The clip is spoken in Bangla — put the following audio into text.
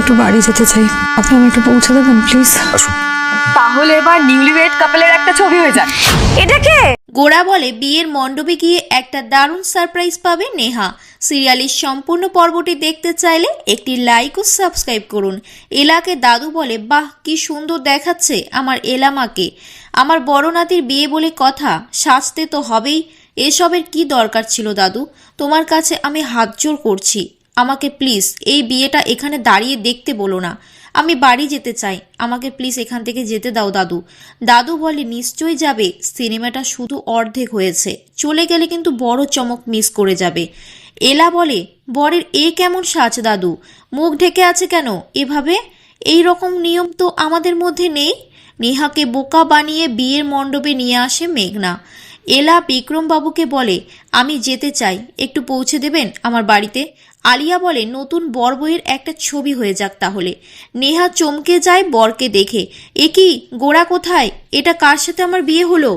একটু বাড়ি যেতে চাই, আপনি আমাকে একটু পৌঁছে দেবেন প্লিজ? আসুন। তাহলে এবার নিউলিওয়েড কাপলের একটা ছবি হয়ে যাক। এটা কে? গোড়া বলে বিয়ের মণ্ডপে গিয়ে একটা দারুণ সারপ্রাইজ পাবে নেহা। সিরিয়ালের সম্পূর্ণ পর্বটি দেখতে চাইলে একটি লাইক ও সাবস্ক্রাইব করুন। এলাকে দাদু বলে, বাহ কি সুন্দর দেখাচ্ছে আমার এলামাকে। আমার বড় নাতির বিয়ে বলে কথা, সাজতে তো হবেই। এসবের কি দরকার ছিল দাদু? তোমার কাছে আমি হাত জোড় করছি, আমাকে প্লিজ এই বিয়েটা এখানে দাঁড়িয়ে দেখতে বলো না। আমি বাড়ি যেতে চাই, আমাকে প্লিজ এখান থেকে যেতে দাও দাদু। দাদু বলে, নিশ্চয়ই যাবে, সিনেমাটা শুধু অর্ধেক হয়েছে, চলে গেলে কিন্তু বড় চমক মিস করে যাবে। এলা বলে, বরের এ কেমন সাজ দাদু, মুখ ঢেকে আছে কেন এভাবে? এই রকম নিয়ম তো আমাদের মধ্যে নেই। নেহাকে বোকা বানিয়ে বিয়ের মণ্ডপে নিয়ে আসে মেঘনা। এলা বিক্রমবাবুকে বলে, আমি যেতে চাই, একটু পৌঁছে দেবেন আমার বাড়িতে? আলিয়া বলে, নতুন বর বউয়ের একটা ছবি হয়ে যাক তাহলে। নেহা চমকে যায় বরকে দেখে, এ কি, গোড়া কোথায়? এটা কার সাথে আমার বিয়ে হলো?